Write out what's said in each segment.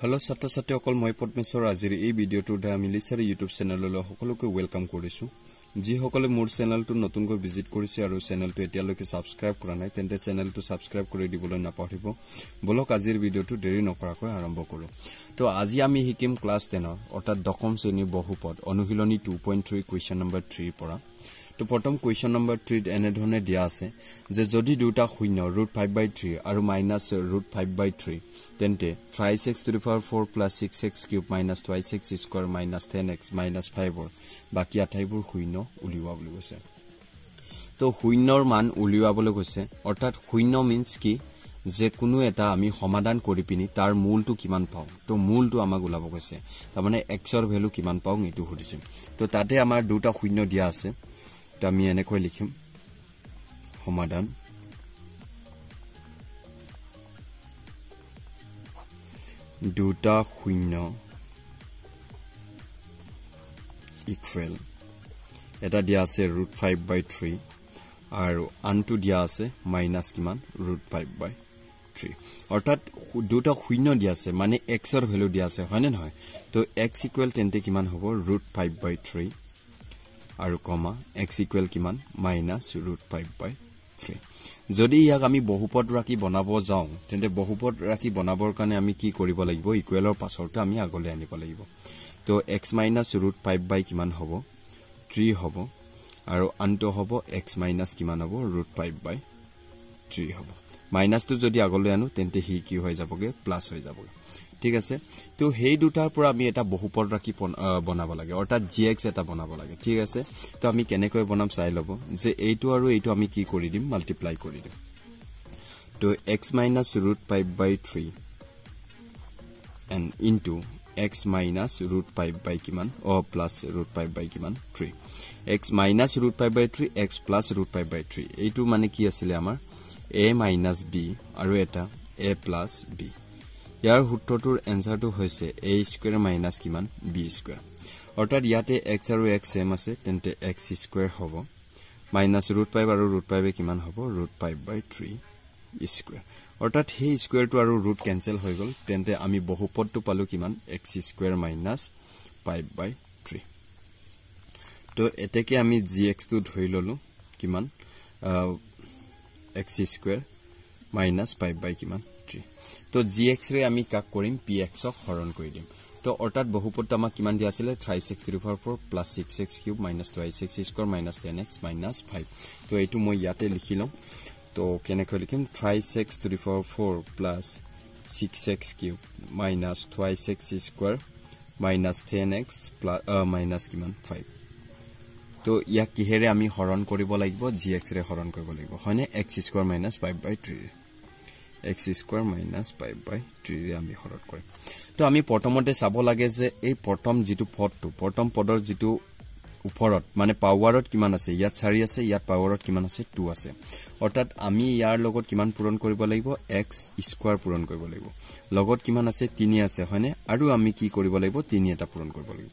Hello ছাত্ৰ ছাত্ৰীসকল মই পদ্মেশ্বৰ আজিৰ এই ভিডিওটো দা মিলিছাৰ ইউটিউব চেনেললৈ সকলোকে ওয়েলকাম কৰিছো যি সকলে মোৰ চেনেলটো নতুনকৈ ভিজিট কৰিছে আৰু চেনেলটো এতিয়ালৈকে সাবস্ক্ৰাইব কৰা নাই তেন্তে চেনেলটো সাবস্ক্ৰাইব কৰি দিবলৈ নাপাহৰিব বলক আজিৰ ভিডিওটো দেৰি নকৰাকৈ আৰম্ভ কৰো তো আজি আমি শিকিম ক্লাস 10 ৰ অৰ্থাৎ দশম শ্ৰেণীৰ বহুপদ অনুশীলনী 2.3 কোৱেশ্চন নম্বৰ 3 পৰা তো প্ৰথম কোৱেশ্চন নম্বৰ 3 এনে ধৰণে দিয়া আছে যে যদি দুটা শূন্য √5/3 আৰু -√5/3 তেন্তে 5x⁴ + 6x³ - 2x² - 10x - 5 ৰ বাকি আটাইবোৰ শূন্য উলিওৱা বুলি কৈছে তো শূন্যৰ মান উলিওৱাবলৈ কৈছে অৰ্থাৎ শূন্য মিন্স কি যে কোনো এটা আমি সমাধান কৰি পিনি তাৰ মূলটো কিমান পাও তো মূলটো আমাক উলাব কৈছে তাৰ মানে x ৰ ভ্যালু কিমান পাও এটো সুধিছে তো তাতে আমাৰ দুটা শূন্য দিয়া আছে তো আমি এনেকৈ লিখিম সমাধান দুটা শূন্য ইকুৱেল এটা দিয়া আছে √5/3 আৰু আনটো দিয়া আছে মাইনাস কিমান √5/3 অৰ্থাৎ দুটা শূন্য দিয়া আছে মানে x ৰ ভ্যালু দিয়া আছে হয়নে নহয় তো x ইকুৱেল তেন্তে কিমান হ'ব √5/3 আৰু কমা x ইকুৱেল কিমান -√5/3 যদি ইয়াক আমি বহুপদ ৰাখি বনাব যাও তেন্তে বহুপদ ৰাখি বনাবৰ কাৰণে আমি কি কৰিব লাগিব ইকুৱেলৰ পাছৰটো আমি আগলৈ আনিব লাগিব তো x -√5/ কিমান হ'ব 3 হ'ব আৰু আনটো হ'ব x - কিমান হ'ব √5/3 হ'ব মাইনাসটো যদি আগলৈ আনো তেন্তে হি কি হৈ যাবগে প্লাস হৈ যাবগে ঠিক আছে তো হেই দুটাৰ পৰা আমি এটা বহুপদ ৰাখি বনাব লাগে অৰ্থাৎ gx এটা বনাব লাগে ঠিক আছে তো আমি কেনেকৈ বনাম চাই লব যে এইটো আৰু এইটো আমি কি কৰি দিম মাল্টিপ্লাই কৰি দিম তো x -√5/3 and into x -√5/ কিমান প্লাস √5/ কিমান 3 x -√5/3 x plus √5/3 এইটো মানে কি আছিল আমাৰ a - b আৰু এটা a plus b ইয়াৰ সূত্ৰটোৰ এনসাৰটো হৈছে a² - কিমান b² অৰ্থাৎ ইয়াতে x আৰু x সেম আছে তেন্তে x² হ'ব -√5 আৰু √5 কিমান হ'ব √5/3² অৰ্থাৎ সেই স্কয়াৰটো আৰু ৰুট কেনসেল হৈ গল তেন্তে আমি বহুপদটো পালো কিমান x² - 5/3 তো এতেকে আমি gx টো ধৰি ললো কিমান x² - 5/3 তো gx ৰে আমি কাক কৰিম px ক হৰণ কৰি দিম তো অৰ্থাৎ বহুপদটো আমাক কিমান দিয়া আছিল 3x⁴ + 6x³ - 2x² - 10x - 5 তো এইটো মই ইয়াতে লিখি লম তো কেনেকৈ লিখিম 3x⁴ + 6x³ - 2x² - 10x - কিমান 5 তো ইয়াক কিহেৰে আমি হৰণ কৰিব লাগিব gx ৰে হৰণ কৰিব লাগিব হয়নে x² - 5/3 x² - 5/3 ৰে আমি হৰণ কৰিম তো আমি প্ৰথমতে চাব লাগে যে এই প্ৰথম যেটো পদটো প্ৰথম পদৰ যেটো উপৰত মানে পাৱাৰত কিমান আছে ইয়াত 4 আছে ইয়াত পাৱাৰত কিমান আছে 2 আছে অৰ্থাৎ আমি ইয়াৰ লগত কিমান পূৰণ কৰিব লাগিব x² পূৰণ কৰিব লাগিব লগত কিমান আছে 3 আছে হয়নে আৰু আমি কি কৰিব লাগিব 3 এটা পূৰণ কৰিব লাগিব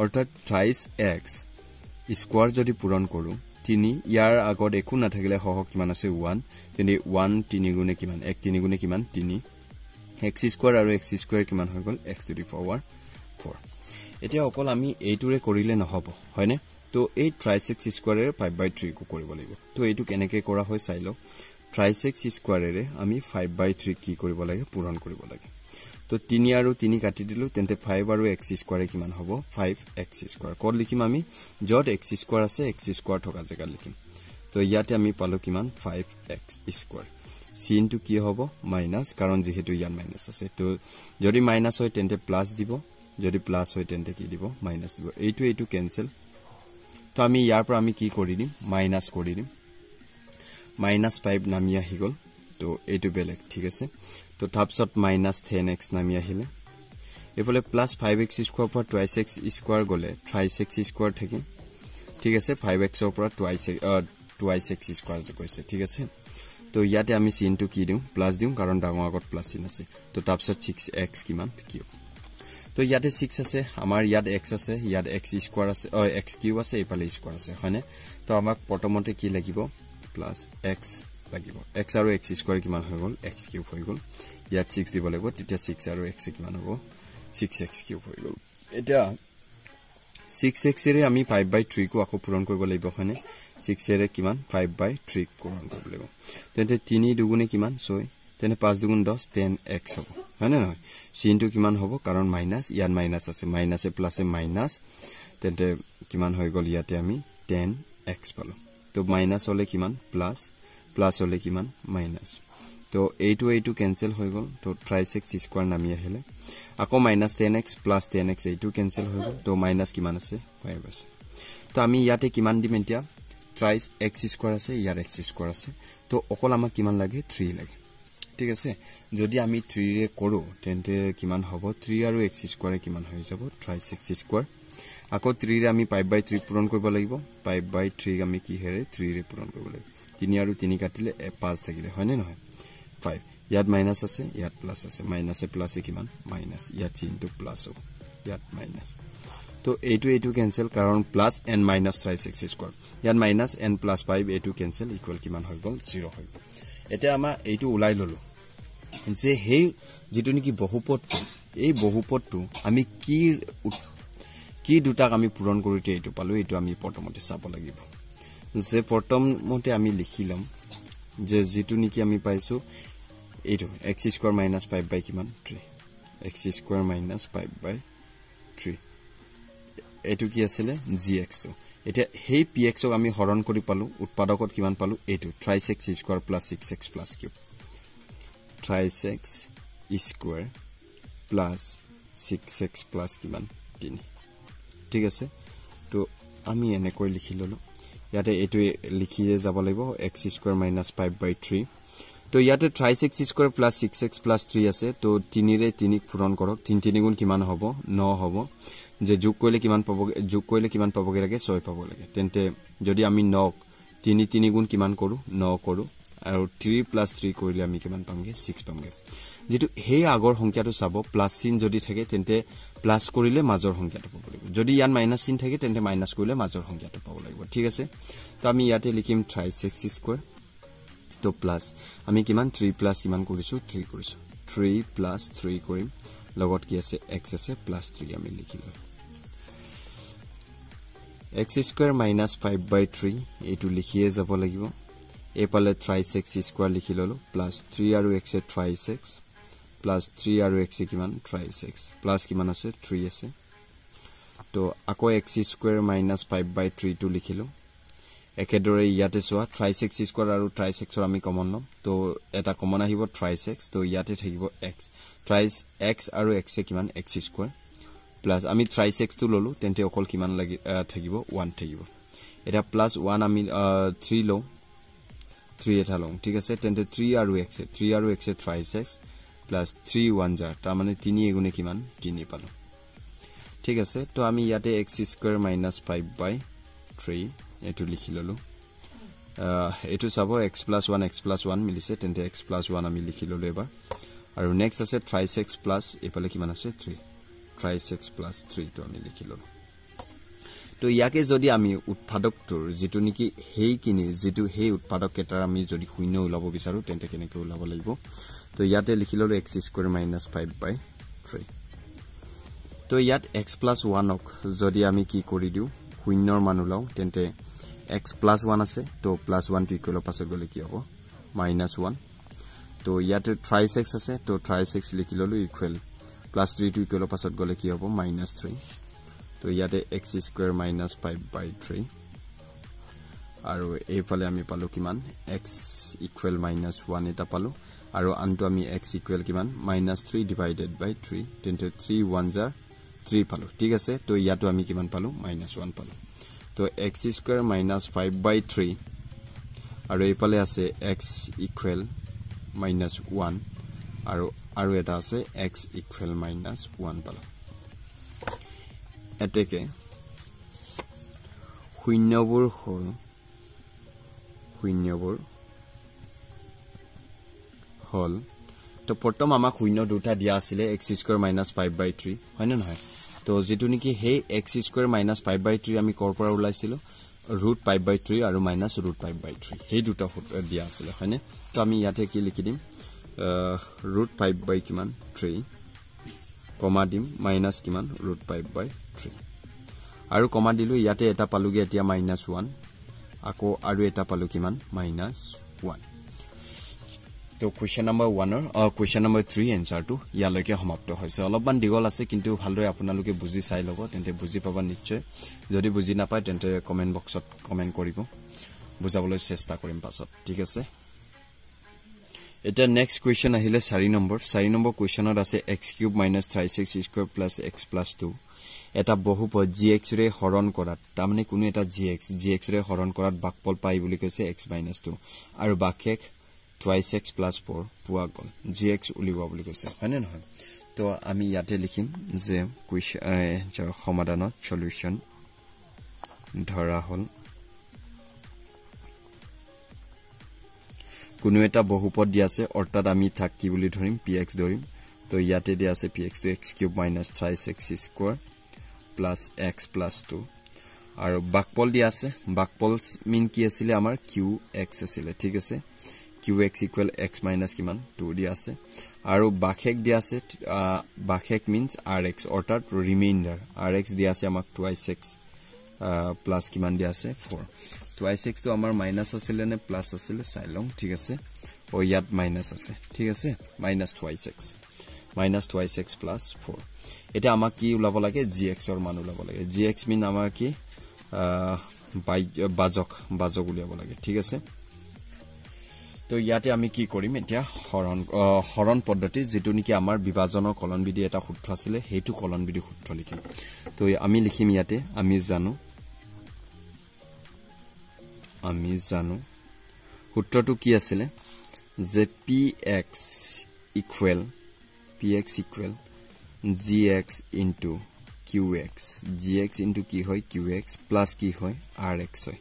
অৰ্থাৎ 3x² যদি পূৰণ কৰো 3 ইয়াৰ আগত একো নাথাকিলে হহক কিমান আছে 1 তেনে 1 3 গুণে কিমান 1 3 গুণে কিমান 3 x² আৰু x² কিমান হৈ গল x⁴ এতিয়া অকল আমি এইটোৰে কৰিলে নহব হয়নে তো এই 3x² ৰে 5/3 কো কৰিব লাগিব তো এইটো কেনেকৈ কৰা হয় চাই লও 3x² ৰে আমি 5/3 কি কৰিব লাগে পূৰণ কৰিব লাগে তো 3 আৰু 3 কাটি দিলো তেন্তে 5 আৰু x² কিমান হ'ব 5x² কোড লিখিম আমি যত x² আছে x² থকা জায়গা লিখিম তো ইয়াতে আমি পালো কিমান 5x² sin টো কি হ'ব মাইনাস কাৰণ যেহেতু ইয়াত মাইনাস আছে তো যদি মাইনাস হয় তেন্তে প্লাস দিব যদি প্লাস হয় তেন্তে কি দিব মাইনাস দিব এইটো ক্যান্সেল তো আমি ইয়াৰ পৰা আমি কি কৰি দিম মাইনাস কৰি দিম -5 নামি আহি গল তো এইটো বেলেগ ঠিক আছে তো তাৰপিছত -10x নামি আহিলে এফালে +5x² পৰা 2x² গলে 3x² থাকে ঠিক আছে 5x ৰ পৰা 2x² কৈছে ঠিক আছে তো ইয়াতে আমি sin টো কি দিম প্লাস দিম কাৰণ ডাঙৰ আগত প্লাস চিন আছে তো তাৰপিছত 6x কিমান কিউব তো ইয়াতে 6 আছে আমাৰ ইয়াত x আছে ইয়াত x² আছে x³ আছে এফালে স্কয়াৰ আছে হয়নে তো আমাক প্ৰথমতে কি লাগিব +x লাগিব x আৰু x² কিমান হৈ গল x³ হৈ গল ইয়াত 6 দিব লাগিব তেতিয়া 6 আৰু x কিমান হ'ব 6x কিউব হৈ গ'ল এটা 6x এৰে আমি 5/3 কো আকৌ পূৰণ কৰিব লাগিব হয়নে 6 এৰে কিমান 5/3 পূৰণ কৰিব লাগিব তেন্তে 3 দুগুণে কিমান 6 তেনে 5 দুগুণ 10 10x হ'ব হয়নে নহয় চিনটো কিমান হ'ব কাৰণ মাইনাস ইয়াত মাইনাস আছে মাইনাসে প্লাসে মাইনাস তেন্তে কিমান হৈ গ'ল ইয়াতে আমি 10x পালো তো মাইনাস হলে কিমান প্লাস প্লাস হলে কিমান মাইনাস তো এইটো ক্যান্সেল হৈ গ'ল তো থ্ৰাইস x স্কয়াৰ নামি আহিলে আকৌ মাইনাস 10x প্লাস 10x এইটো ক্যান্সেল হৈ গ'ল তো মাইনাস কিমান আছে 5 আছে তো আমি ইয়াতে কিমান দিম এতিয়া থ্ৰাইস x স্কয়াৰ আছে ইয়াৰ x স্কয়াৰ আছে তো অকল আমাক কিমান লাগে 3 লাগে ঠিক আছে যদি আমি 3 ৰে কৰো তেন্তে কিমান হ'ব 3 আৰু x স্কয়াৰ কিমান হৈ যাব থ্ৰাইস x স্কয়াৰ আকৌ 3 ৰে আমি 5/3 পূৰণ কৰিব লাগিব 5/3 আমি কি হেৰে 3 ৰে পূৰণ কৰিব লাগিব 3 আৰু 3 কাটিলে 5 থাকিলে হয়নে নহয় 5 ইয়াত মাইনাস আছে ইয়াত প্লাস আছে মাইনাসে প্লাসে কিমান মাইনাস ইয়াত চিহ্নটো প্লাস হ'ব ইয়াত মাইনাস তো এইটো ক্যান্সেল কাৰণ plus n minus thrice x square ইয়াত মাইনাস n প্লাস 5 এইটো ক্যান্সেল ইকুৱেল কিমান হৈ গ'ল 0 হৈ গ'ল এটা আমাৰ এইটো উলাই ললো যে হেই যেটো নেকি বহুপদটো এই বহুপদটো আমি কি দুটাক আমি পূৰণ কৰিতে এইটো পালো এইটো আমি প্ৰথমতে চাব লাগিব যে প্ৰথমতে আমি লিখিলাম যে যেটো নেকি আমি পাইছো এইটো x স্কয়াৰ মাইনাস 5 বাই কিমান 3 x স্কয়াৰ মাইনাস 5 বাই 3 এইটো কি আছিল gx এটা হেই px ক আমি হৰণ কৰি পালো উৎপাদকত কিমান পালো এইটো thrice x square plus 6x plus cube thrice x square plus 6x plus কিমান 3 ঠিক আছে তো আমি এনেকৈ লিখি ললো ইয়াতে এইটো লিখিয়ে যাব লাগিব x স্কয়াৰ মাইনাস 5/3 তো ইয়াতে থ্ৰাইস x square plus 6x plus 3 আছে তো 3 ৰে 3 পূৰণ কৰক 3 গুণ কিমান হ'ব 9 হ'ব যে যোগ কৰিলে কিমান পাবগে লাগে 6 পাব লাগে তেন্তে যদি আমি 9 3 গুণ কিমান কৰো 9 কৰো আৰু 3 প্লাস 3 কৰিলে আমি কিমান পামগে 6 পামগে যেটো হেই আগৰ সংখ্যাটো চাব প্লাস চিন যদি থাকে তেন্তে প্লাস কৰিলে মাজৰ সংখ্যাটো পাব লাগিব যদি ইয়াত মাইনাস চিন থাকে তেন্তে মাইনাস কৰিলে মাজৰ সংখ্যাটো পাব লাগিব ঠিক আছে তো আমি ইয়াতে লিখিম থ্ৰাইস x স্কয়াৰ তো প্লাস আমি কিমান 3 প্লাস কিমান কৰিছো 3 কৰিছো 3 প্লাস 3 কৰিম লগত কি আছে x আছে প্লাস 3 আমি লিখিলো x স্কয়াৰ মাইনাস 5/3 এইটো লিখিয়ে যাব লাগিব এপালে থ্ৰাইস x স্কয়াৰ লিখি ললো প্লাস 3 আৰু x এ থ্ৰাইস x প্লাস 3 আৰু x কিমান থ্ৰাইস x প্লাস কিমান আছে 3 আছে তো আকৌ x স্কয়াৰ মাইনাস 5/3 টো লিখিলো একেদৰে ইয়াতে সোৱা থ্ৰাইস x স্কয়াৰ আৰু থ্ৰাইস x আমি কমন লম তো এটা কমন আহিব থ্ৰাইস x তো ইয়াতে থাকিব x থ্ৰাইস x আৰু x কিমান x স্কয়াৰ প্লাস আমি থ্ৰাইস x টো ললো তেন্তে অকল কিমান লাগি থাকিব 1 থাকিব এটা প্লাস 1 আমি 3 লও 3 এটা লও ঠিক আছে তেন্তে 3 আৰু x থ্ৰাইস x প্লাস 3 1 যা তাৰ মানে 3 গুণে কিমান 3 পালো ঠিক আছে তো আমি ইয়াতে x স্কয়াৰ মাইনাস 5/3 এটো লিখি ললো এটো চাব x plus 1 মিলিছে তেন্তে x plus 1 আমি লিখি ললো এবাৰ আৰু নেক্সট আছে থ্ৰাইস x প্লাস এপালে কিমান আছে 3 থ্ৰাইস x plus 3 তো আমি লিখি ললো তো ইয়াকে যদি আমি উৎপাদকটোৰ যেটো নেকি হেই উৎপাদক কেটাৰ আমি যদি শূন্য উলাব বিচাৰো তেন্তে কেনেকৈ উলাব লাগিব তো ইয়াতে লিখি ললো x স্কয়াৰ মাইনাস 5/3 তো ইয়াত x plus 1 ক যদি আমি কি কৰি দিও শূন্যৰ মান উলাও তেন্তে x plus 1 আছে তো plus 1 টো ইকুৱেল পাছত গলে কি হ'ব -1 তো ইয়াতে থ্ৰাইস x আছে তো থ্ৰাইস x লিখি ললো ইকুৱেল plus 3 টো ইকুৱেল পাছত গলে কি হ'ব -3 তো ইয়াতে x স্কয়াৰ মাইনাস 5/3 আৰু এইফালে আমি পালো কিমান x ইকুৱেল -1 এটা পালো আৰু আনটো আমি x ইকুৱেল কিমান -3 ডিভাইডেড বাই 3 তেন্তে 3 1 যা 3 পালো ঠিক আছে তো ইয়াতো আমি কিমান পালো -1 পালো তো x স্কয়াৰ -5/3 আৰু এইফালে আছে x ইকুৱেল -1 আৰু এটা আছে x ইকুৱেল -1 পালো এতেকে শূন্যবোৰ হল তো প্ৰথম আমাক শূন্য দুটা দিয়া আছিল x স্কয়াৰ -5/3 হয় না নহয় তো যেটো নেকি হেই x স্কয়াৰ -5/3 আমি কৰ পৰা উলাইছিল √5/3 আৰু -√5/3 হেই দুটা দিয়া আছিল হয়নে তো আমি ইয়াতে কি লিখি দিম √5 by কিমান 3 কমা দিম মাইনাস কিমান √5 by 3 আৰু কমা দিলো ইয়াতে এটা পালুগে এতিয়া -1 আকৌ আৰু এটা পালু কিমান -1 তো কোৱেশ্চন নম্বৰ 1 অৰ কোৱেশ্চন নম্বৰ 3 এনসাৰটো ইয়ালৈকে সমাপ্ত হৈছে অলপমান দিগল আছে কিন্তু ভালদৰে আপোনালোকে বুজি চাই লব তেন্তে বুজি পাবা নিশ্চয় যদি বুজি নাপায় তেন্তে কমেন্ট বক্সত কমেন্ট কৰিব বুজাবলৈ চেষ্টা কৰিম পাছত ঠিক আছে এটা নেক্সট কোৱেশ্চন আহিলে 4 নম্বৰ কোৱেশ্চনত আছে x³ - 3x² + x + 2 এটা বহুপদ gx ৰে হৰণ কৰাত তাৰমানে কোনো এটা gx ৰে হৰণ কৰাত ভাগফল পাই বুলি কৈছে x - 2 আৰু বাক্যক 2x + 4 পোৱা গল gx উলিওৱা বুলি কৈছে হয়নে নহয় তো আমি ইয়াতে লিখিম যে কোৱেশ্চন সমাধানত সলিউশন ধৰা হল কোনো এটা বহুপদ দি আছে অৰ্থাৎ আমি থাক কি বুলি ধৰিম px ধৰিম তো ইয়াতে দি আছে px to x³ - 3x² plus x plus 2 আৰু ভাগফল দি আছে ভাগফল মিন কি আছিল আমাৰ qx আছিল ঠিক আছে qx = x - কিমান 2 দি আছে আৰু বাক্যক দি আছে বাক্যক মিন্স rx অৰ্থাৎ ৰিমাইন্ডাৰ rx দি আছে আমাক 2x প্লাস কিমান দি আছে 4 2x তো আমাৰ মাইনাস আছিল নে প্লাস আছিল চাই লম ঠিক আছে ও ইয়াত মাইনাস আছে ঠিক আছে -2x plus 4 এটা আমাক কি উলাব লাগে gx ৰ মান উলাব লাগে gx মিন আমাৰ কি বাজক উলিয়াব লাগে ঠিক আছে তো ইয়াতে আমি কি কৰিম এতিয়া হৰণ পদ্ধতি যেটো নেকি আমাৰ বিভাজনৰ কলন বিধি এটা সূত্ৰ আছিল হেতু কলন বিধি সূত্ৰ লিখিম তো আমি লিখিম ইয়াতে আমি জানো সূত্ৰটো কি আছিল যে px equal gx into qx gx into কি হয় qx plus কি হয় rx হয়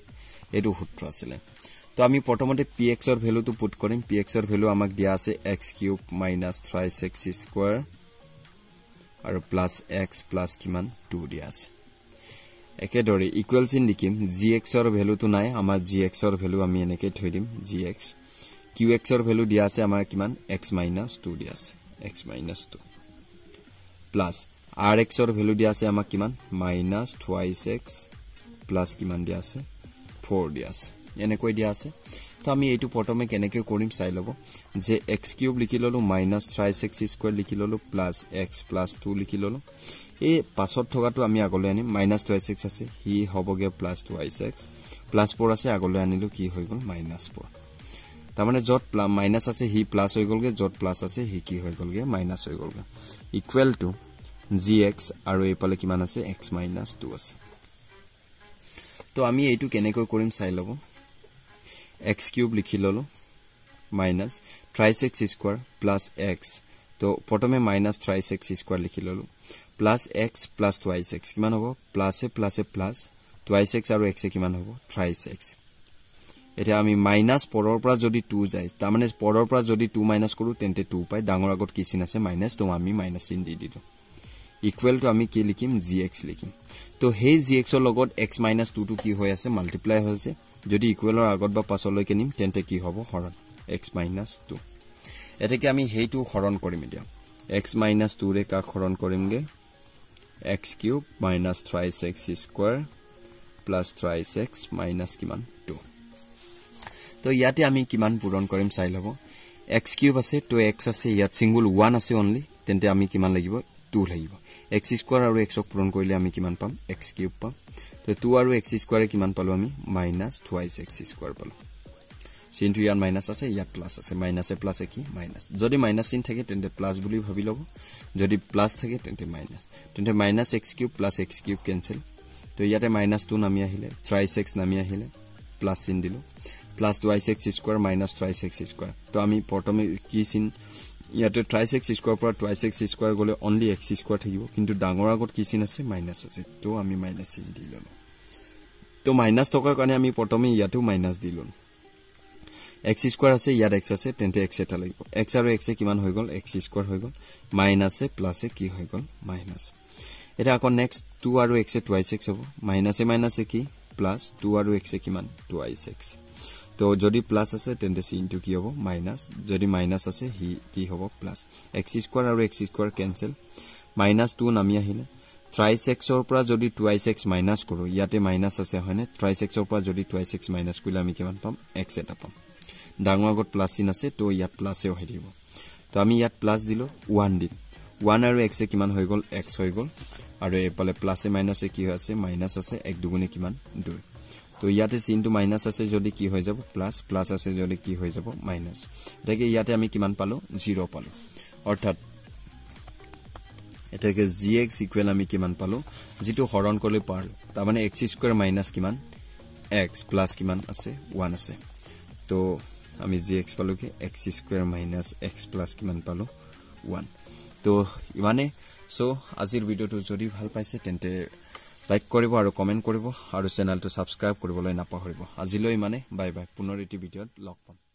এটো সূত্ৰ আছিল তো আমি প্ৰথমতে px ৰ ভ্যালুটো পুট কৰিম px ৰ ভ্যালু আমাক দিয়া আছে x³ - 3x² আৰু প্লাস x প্লাস কিমান 2 দিয়া আছে একেদৰে ইকুৱেল চিন লিখিম gx ৰ ভ্যালুটো নাই আমাৰ gx ৰ ভ্যালু আমি এনেকৈ থৈ দিম gx qx ৰ ভ্যালু দিয়া আছে আমাৰ কিমান x - 2 দিয়া আছে x - 2 প্লাস rx ৰ ভ্যালু দিয়া আছে আমাক কিমান -2x প্লাস কিমান দিয়া আছে 4 দিয়া আছে এনেকৈ দিয়া আছে তো আমি এইটো প্ৰথমে কেনেকৈ কৰিম চাই লব যে x³ লিখি ললো -3x² লিখি ললো প্লাস x প্লাস 2 লিখি ললো এই পাছত থকাটো আমি আগলৈ আনিম -2x আছে হি হবগে +2x প্লাস 4 আছে আগলৈ আনিলো কি হৈ গল -4 তাৰমানে যত মাইনাস আছে হি প্লাস হৈ গলগে যত প্লাস আছে হি কি হৈ গলগে মাইনাস হৈ গলগে ইকুৱেল টু gx আৰু এইপালে কিমান আছে x - 2 আছে তো আমি এইটো কেনেকৈ কৰিম চাই লব x³ লিখি ললো -3x² plus x তো প্ৰথমে -3x² লিখি ললো plus x plus 2x কিমান হ'ব প্লাস প্লাস 2x আৰু x কিমান হ'ব 3x এটা আমি মাইনাস পৰৰ পৰা যদি 2 যায় তাৰমানে পৰৰ পৰা যদি 2 মাইনাস কৰো তেন্তে 2 পাই ডাঙৰ আগত কি চিন আছে মাইনাস তো আমি মাইনাস চিন দি দিলো ইকুৱেল টু আমি কি লিখিম gx লিখিম তো হেই gx ৰ লগত x - 2 টো কি হৈ আছে মাল্টিপ্লাই হৈছে যদি ইকুৱেলৰ আগত বা পাছলৈ কেনিম তেন্তে কি হ'ব হৰণ x - 2 এটাকে আমি হেইটো হৰণ কৰিম এতিয়া x - 2 ৰে কা হৰণ কৰিমগে x³ - 3x² plus 3x minus কিমান 2 তো ইয়াতে আমি কিমান পূৰণ কৰিম চাই লব x³ আছে তো x আছে ইয়াত সিঙ্গল 1 আছে অনলি তেন্তে আমি কিমান লাগিব 2 লাগিব x² আৰু x ক পূৰণ কৰিলে আমি কিমান পাম x³ পাম তো 2 আৰু x² এ কিমান পালো আমি -2x² পালো চিনটো ইয়াত মাইনাস আছে ইয়াত প্লাস আছে মাইনাসে প্লাসে কি মাইনাস যদি মাইনাস চিন থাকে তেন্তে প্লাস বুলি ভাবি লব যদি প্লাস থাকে তেন্তে মাইনাস তেন্তে -x³ plus x³ ক্যান্সেল তো ইয়াতে -2 নামি আহিলে 3x নামি আহিলে প্লাস চিন দিলো প্লাস 2x² minus 3x² তো আমি প্ৰথমে কি চিন ইয়াতে 3x² পৰা 2x² গলে অনলি x² থাকিব কিন্তু ডাঙৰ আগত কি চিন আছে মাইনাস আছে তো আমি মাইনাস চিন দিলো তো মাইনাস থকাৰ কাৰণে আমি প্ৰথমে ইয়াটো মাইনাস দিলো x² আছে ইয়াত x আছে তেন্তে x এটা লাগিব x আৰু x কিমান হৈ গল x² হৈ গল মাইনাসে প্লাসে কি হৈ গল মাইনাস এটা আকৌ নেক্সট 2 আৰু x 2x হ'ব মাইনাসে মাইনাসে কি প্লাস 2 আৰু x কিমান 2x তো যদি প্লাস আছে তেন্তে c ইনটু কি হ'ব মাইনাস যদি মাইনাস আছে হি কি হ'ব প্লাস x স্কয়ার আৰু x স্কয়াৰ ক্যান্সেল মাইনাস 2 নামি আহিলে thrice x ৰ পৰা যদি twice x মাইনাস কৰো ইয়াতে মাইনাস আছে হয়নে thrice x ৰ পৰা যদি twice x মাইনাস কৰিলে আমি কিমান পাম x এটা পাম ডাঙৰ আগত প্লাস চিন আছে তো ইয়াত প্লাসে হৈ থাকিব তো আমি ইয়াত প্লাস দিলো 1 দিম 1 আৰু x এ কিমান হৈ গল x হৈ গল আৰু এপালে প্লাসে মাইনাসে কি হৈ আছে মাইনাস আছে 1 দুগুণে কিমান 2 তো ইয়াতে sin টু মাইনাস আছে যদি কি হৈ যাব প্লাস প্লাস আছে যদি কি হৈ যাব মাইনাস এটাকে ইয়াতে আমি কিমান পালো 0 পালো অৰ্থাৎ এটাকে gx ইকুৱেল আমি কিমান পালো যেটো হৰণ কৰিলে পাৰ তাৰ মানে x স্কয়াৰ মাইনাস কিমান x প্লাস কিমান আছে 1 আছে তো আমি gx পালো কি x square minus x plus কিমান পালো 1 তো ইমানে সো আজিৰ ভিডিওটো যদি ভাল পাইছে তেন্তে লাইক কৰিব আৰু কমেন্ট কৰিব আৰু চেনেলটো সাবস্ক্ৰাইব কৰিবলৈ নাপাহৰিব আজিলৈ ইমানে বাই বাই পুনৰ এটি ভিডিওত লগ পাম